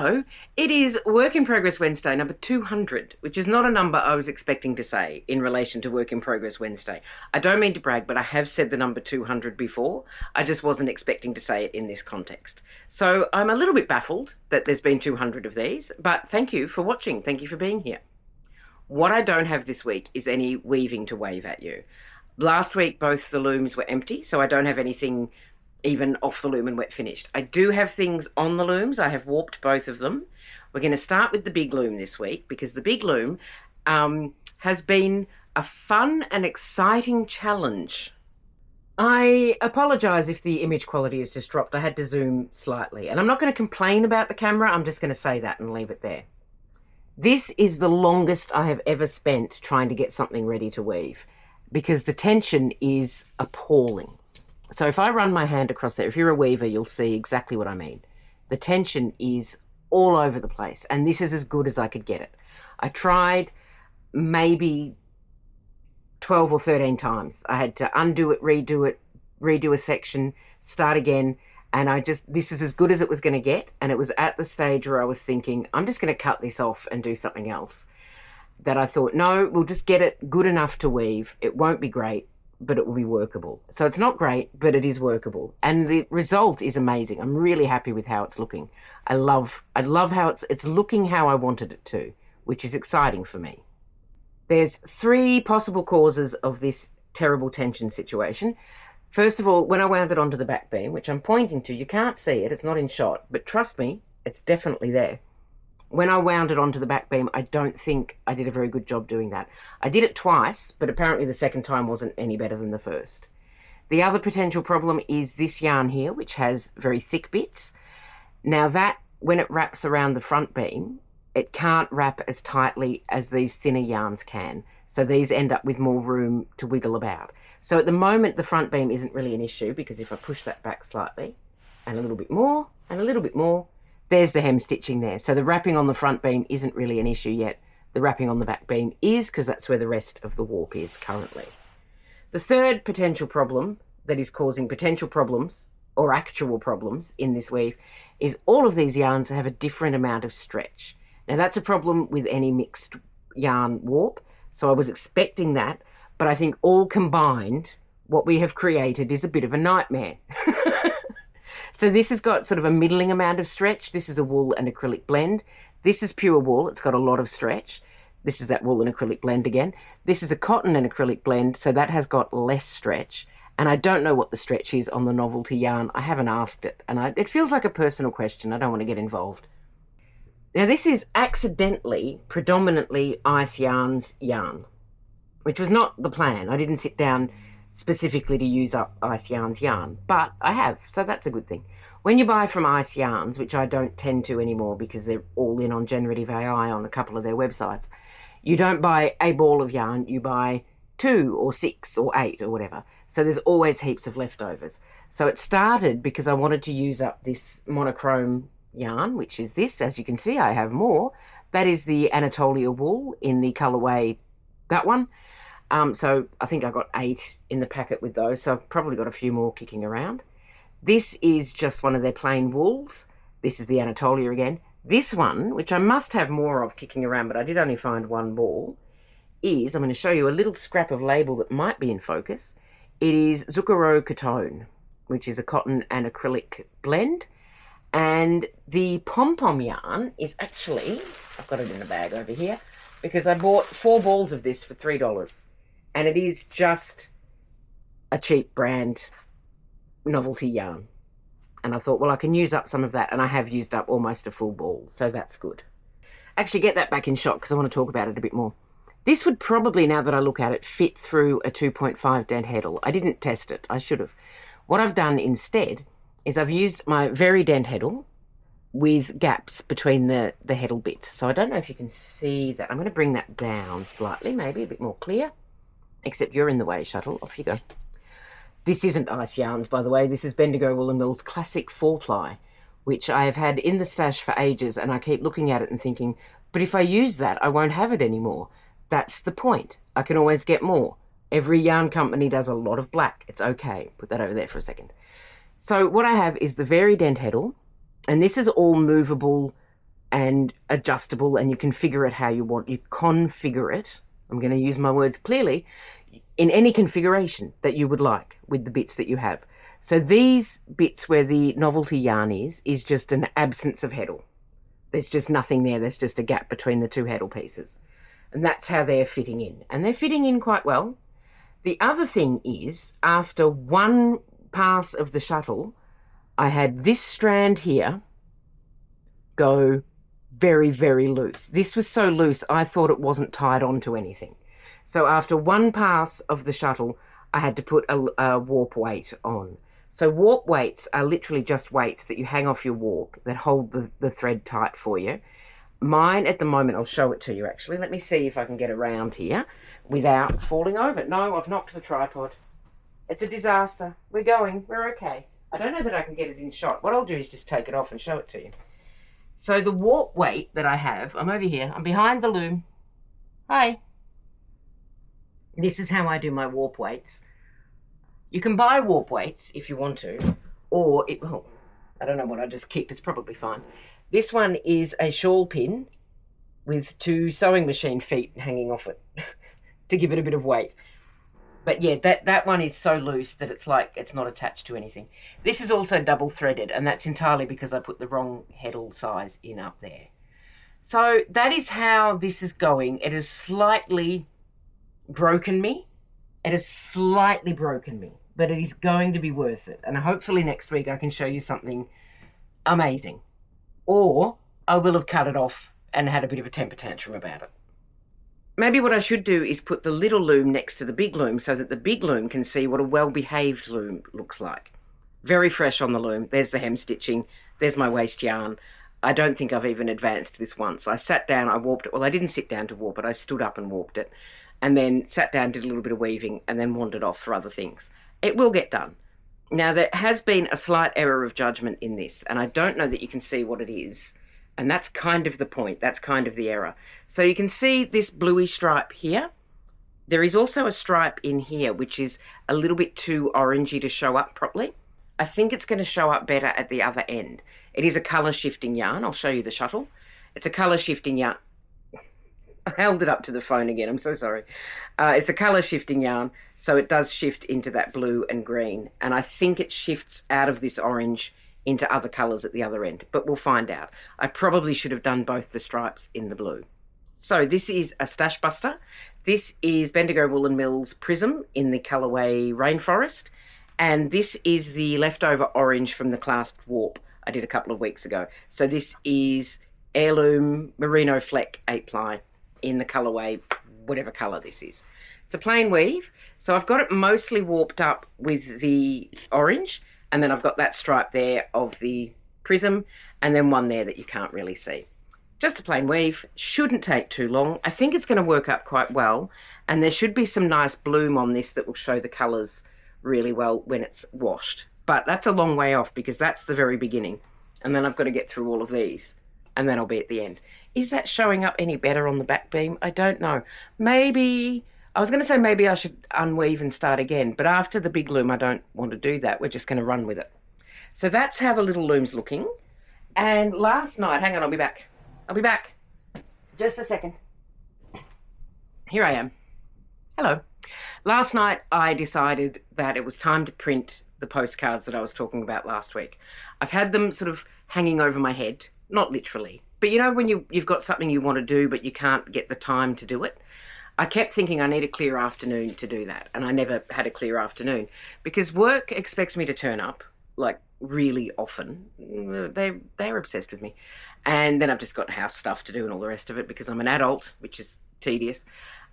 Hello, it is Work in Progress Wednesday number 200, which is not a number I was expecting to say in relation to Work in Progress Wednesday. I don't mean to brag, but I have said the number 200 before. I just wasn't expecting to say it in this context. So I'm a little bit baffled that there's been 200 of these, but thank you for watching. Thank you for being here. What I don't have this week is any weaving to wave at you. Last week, both the looms were empty, so I don't have anything even off the loom and wet finished. I do have things on the looms. I have warped both of them. We're going to start with the big loom this week because the big loom has been a fun and exciting challenge. I apologise if the image quality is just dropped. I had to zoom slightly. And I'm not going to complain about the camera. I'm just going to say that and leave it there. This is the longest I have ever spent trying to get something ready to weave because the tension is appalling. So if I run my hand across there, if you're a weaver, you'll see exactly what I mean. The tension is all over the place, and this is as good as I could get it. I tried maybe 12 or 13 times. I had to undo it, redo a section, start again, and this is as good as it was going to get, and it was at the stage where I was thinking, I'm just going to cut this off and do something else. That I thought, no, we'll just get it good enough to weave. It won't be great, but it will be workable. So it's not great, but it is workable. And the result is amazing. I'm really happy with how it's looking. I love how it's looking how I wanted it to, which is exciting for me. There's 3 possible causes of this terrible tension situation. First of all, when I wound it onto the back beam, which I'm pointing to, you can't see it, it's not in shot, but trust me, it's definitely there. When I wound it onto the back beam, I don't think I did a very good job doing that. I did it twice, but apparently the second time wasn't any better than the first. The other potential problem is this yarn here, which has very thick bits. Now that, when it wraps around the front beam, it can't wrap as tightly as these thinner yarns can. So these end up with more room to wiggle about. So at the moment, the front beam isn't really an issue because if I push that back slightly, and a little bit more, and a little bit more, there's the hem stitching there. So the wrapping on the front beam isn't really an issue yet. The wrapping on the back beam is, because that's where the rest of the warp is currently. The third potential problem that is causing potential problems or actual problems in this weave is all of these yarns have a different amount of stretch. Now that's a problem with any mixed yarn warp. So I was expecting that, but I think all combined, what we have created is a bit of a nightmare. So this has got sort of a middling amount of stretch. This is a wool and acrylic blend. This is pure wool. It's got a lot of stretch. This is that wool and acrylic blend again. This is a cotton and acrylic blend, so that has got less stretch. And I don't know what the stretch is on the novelty yarn. I haven't asked it, and it feels like a personal question. I don't want to get involved. Now this is accidentally predominantly Ice Yarns yarn, which was not the plan. I didn't sit down specifically to use up Ice Yarns yarn, but I have, so that's a good thing. When you buy from Ice Yarns, which I don't tend to anymore because they're all in on generative AI on a couple of their websites, you don't buy a ball of yarn, you buy 2 or 6 or 8 or whatever. So there's always heaps of leftovers. So it started because I wanted to use up this monochrome yarn, which is this. As you can see, I have more. That is the Anatolia wool in the colourway, that one. So I think I got 8 in the packet with those, so I've probably got a few more kicking around. This is just one of their plain wools. This is the Anatolia again. This one, which I must have more of kicking around, but I did only find 1 ball, is, I'm going to show you a little scrap of label that might be in focus. It is Zucchero Cotone, which is a cotton and acrylic blend. And the pom-pom yarn is actually, I've got it in a bag over here, because I bought 4 balls of this for $3. And it is just a cheap brand novelty yarn. And I thought, well, I can use up some of that. And I have used up almost a full ball. So that's good. Actually, get that back in shot because I want to talk about it a bit more. This would probably, now that I look at it, fit through a 2.5 dent heddle. I didn't test it. I should have. What I've done instead is I've used my very dent heddle with gaps between the heddle bits. So I don't know if you can see that. I'm going to bring that down slightly, maybe a bit more clear. Except you're in the way, Shuttle. Off you go. This isn't Ice Yarns, by the way. This is Bendigo Woollen Mill's classic 4-ply, which I have had in the stash for ages, and I keep looking at it and thinking, but if I use that, I won't have it anymore. That's the point. I can always get more. Every yarn company does a lot of black. It's okay. Put that over there for a second. So what I have is the very dent heddle, and this is all movable and adjustable, and you configure it how you want. You configure it, I'm going to use my words clearly, in any configuration that you would like with the bits that you have. So these bits where the novelty yarn is just an absence of heddle. There's just nothing there. There's just a gap between the two heddle pieces. And that's how they're fitting in. And they're fitting in quite well. The other thing is, after one pass of the shuttle, I had this strand here go very, very loose. This was so loose, I thought it wasn't tied onto anything. So after one pass of the shuttle, I had to put a warp weight on. So warp weights are literally just weights that you hang off your warp that hold the thread tight for you. Mine at the moment, I'll show it to you actually. Let me see if I can get around here without falling over. No, I've knocked the tripod. It's a disaster. We're going. We're okay. I don't know that I can get it in shot. What I'll do is just take it off and show it to you. So the warp weight that I have, I'm over here. I'm behind the loom. Hi. This is how I do my warp weights. You can buy warp weights if you want to, or I don't know what I just kicked. It's probably fine. This one is a shawl pin with 2 sewing machine feet hanging off it to give it a bit of weight. But yeah, that one is so loose that it's like it's not attached to anything. This is also double threaded, and that's entirely because I put the wrong heddle size in up there. So that is how this is going. It has slightly broken me. It has slightly broken me, but it is going to be worth it. And hopefully next week I can show you something amazing. Or I will have cut it off and had a bit of a temper tantrum about it. Maybe what I should do is put the little loom next to the big loom so that the big loom can see what a well-behaved loom looks like. Very fresh on the loom. There's the hem stitching. There's my waste yarn. I don't think I've even advanced this once. I sat down, I warped it. Well, I didn't sit down to warp it. I stood up and warped it. And then sat down, did a little bit of weaving, and then wandered off for other things. It will get done. Now, there has been a slight error of judgment in this, and I don't know that you can see what it is. And that's kind of the point. That's kind of the error. So you can see this bluey stripe here. There is also a stripe in here, which is a little bit too orangey to show up properly. I think it's going to show up better at the other end. It is a colour shifting yarn. I'll show you the shuttle. It's a colour shifting yarn. I held it up to the phone again. I'm so sorry. It's a colour shifting yarn, so it does shift into that blue and green. And I think it shifts out of this orange into other colours at the other end, but we'll find out. I probably should have done both the stripes in the blue. So this is a stash buster. This is Bendigo Woollen Mills Prism in the colourway Rainforest. And this is the leftover orange from the clasped warp I did a couple of weeks ago. So this is Heirloom Merino Fleck 8-ply in the colourway, whatever colour this is. It's a plain weave, so I've got it mostly warped up with the orange, and then I've got that stripe there of the prism, and then one there that you can't really see. Just a plain weave, shouldn't take too long. I think it's going to work up quite well, and there should be some nice bloom on this that will show the colours really well when it's washed. But that's a long way off because that's the very beginning, and then I've got to get through all of these, and then I'll be at the end. Is that showing up any better on the back beam? I don't know. Maybe, I was going to say maybe I should unweave and start again, but after the big loom, I don't want to do that. We're just going to run with it. So that's how the little loom's looking. And last night, hang on, I'll be back. I'll be back. Just a second. Here I am. Hello. Last night, I decided that it was time to print the postcards that I was talking about last week. I've had them sort of hanging over my head, not literally. But you know when you've got something you want to do but you can't get the time to do it? I kept thinking I need a clear afternoon to do that, and I never had a clear afternoon because work expects me to turn up, like really often. They're obsessed with me. And then I've just got house stuff to do and all the rest of it because I'm an adult, which is tedious.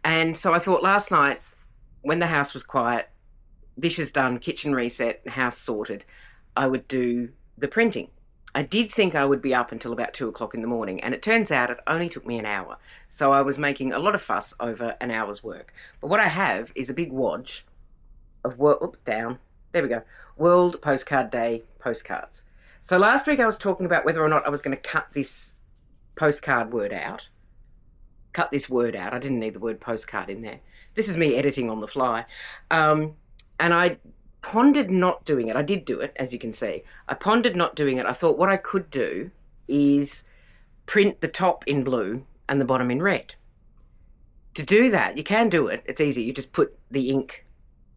And so I thought last night, when the house was quiet, dishes done, kitchen reset, house sorted, I would do the printing. I did think I would be up until about 2 o'clock in the morning, and it turns out it only took me an hour. So I was making a lot of fuss over an hour's work. But what I have is a big wodge of there we go, World Postcard Day postcards. So last week I was talking about whether or not I was going to cut this postcard word out. Cut this word out. I didn't need the word postcard in there. This is me editing on the fly. And I pondered not doing it. I did do it, as you can see. I pondered not doing it. I thought what I could do is print the top in blue and the bottom in red. To do that, you can do it. It's easy. You just put the ink,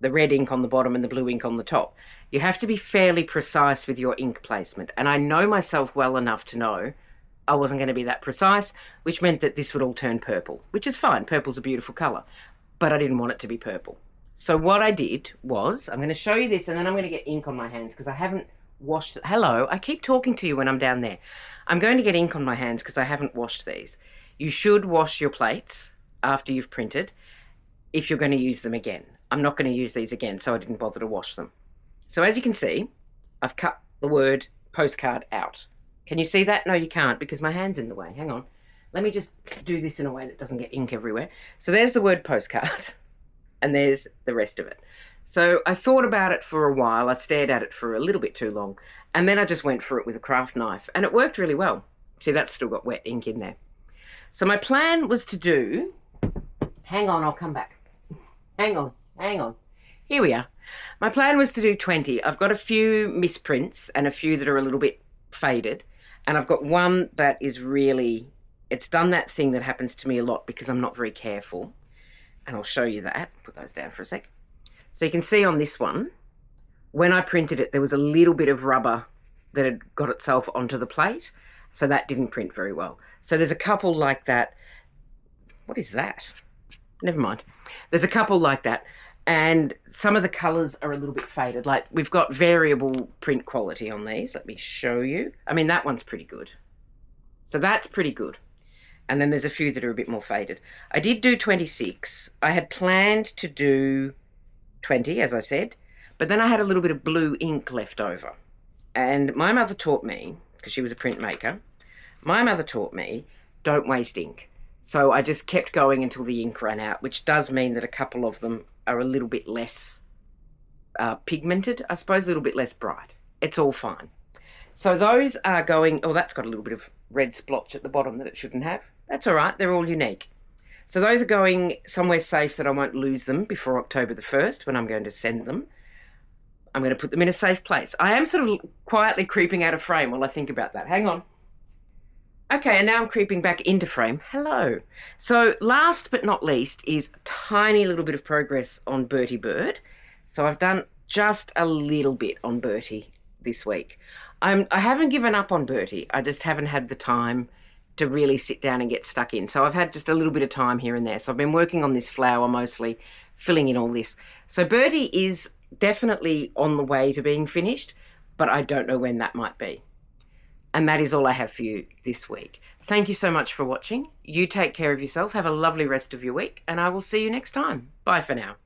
the red ink on the bottom and the blue ink on the top. You have to be fairly precise with your ink placement. And I know myself well enough to know I wasn't going to be that precise, which meant that this would all turn purple, which is fine. Purple's a beautiful colour, but I didn't want it to be purple. So what I did was, I'm going to show you this and then I'm going to get ink on my hands because I haven't washed it. Hello, I keep talking to you when I'm down there. I'm going to get ink on my hands because I haven't washed these. You should wash your plates after you've printed if you're going to use them again. I'm not going to use these again, so I didn't bother to wash them. So as you can see, I've cut the word postcard out. Can you see that? No, you can't because my hand's in the way. Hang on. Let me just do this in a way that doesn't get ink everywhere. So there's the word postcard and there's the rest of it. So I thought about it for a while. I stared at it for a little bit too long and then I just went for it with a craft knife and it worked really well. See, that's still got wet ink in there. So my plan was to do... Hang on, I'll come back. Hang on. Here we are. My plan was to do 20. I've got a few misprints and a few that are a little bit faded. And I've got one that is really, it's done that thing that happens to me a lot because I'm not very careful. And I'll show you that. Put those down for a sec. So you can see on this one, when I printed it, there was a little bit of rubber that had got itself onto the plate. So that didn't print very well. So there's a couple like that. What is that? Never mind. There's a couple like that. And some of the colours are a little bit faded. Like we've got variable print quality on these. Let me show you. I mean, that one's pretty good. So that's pretty good. And then there's a few that are a bit more faded. I did do 26. I had planned to do 20, as I said, but then I had a little bit of blue ink left over. And my mother taught me, because she was a printmaker, my mother taught me, don't waste ink. So I just kept going until the ink ran out, which does mean that a couple of them are a little bit less pigmented, I suppose, a little bit less bright. It's all fine. So those are going, oh, that's got a little bit of red splotch at the bottom that it shouldn't have. That's all right, they're all unique. So those are going somewhere safe that I won't lose them before October the 1st when I'm going to send them. I'm going to put them in a safe place. I am sort of quietly creeping out of frame while I think about that. Hang on. Okay, and now I'm creeping back into frame. Hello. So last but not least is a tiny little bit of progress on Bertie Bird. So I've done just a little bit on Bertie this week. I haven't given up on Bertie. I just haven't had the time to really sit down and get stuck in. So I've had just a little bit of time here and there. So I've been working on this flower mostly, filling in all this. So Bertie is definitely on the way to being finished, but I don't know when that might be. And that is all I have for you this week. Thank you so much for watching. You take care of yourself. Have a lovely rest of your week, and I will see you next time. Bye for now.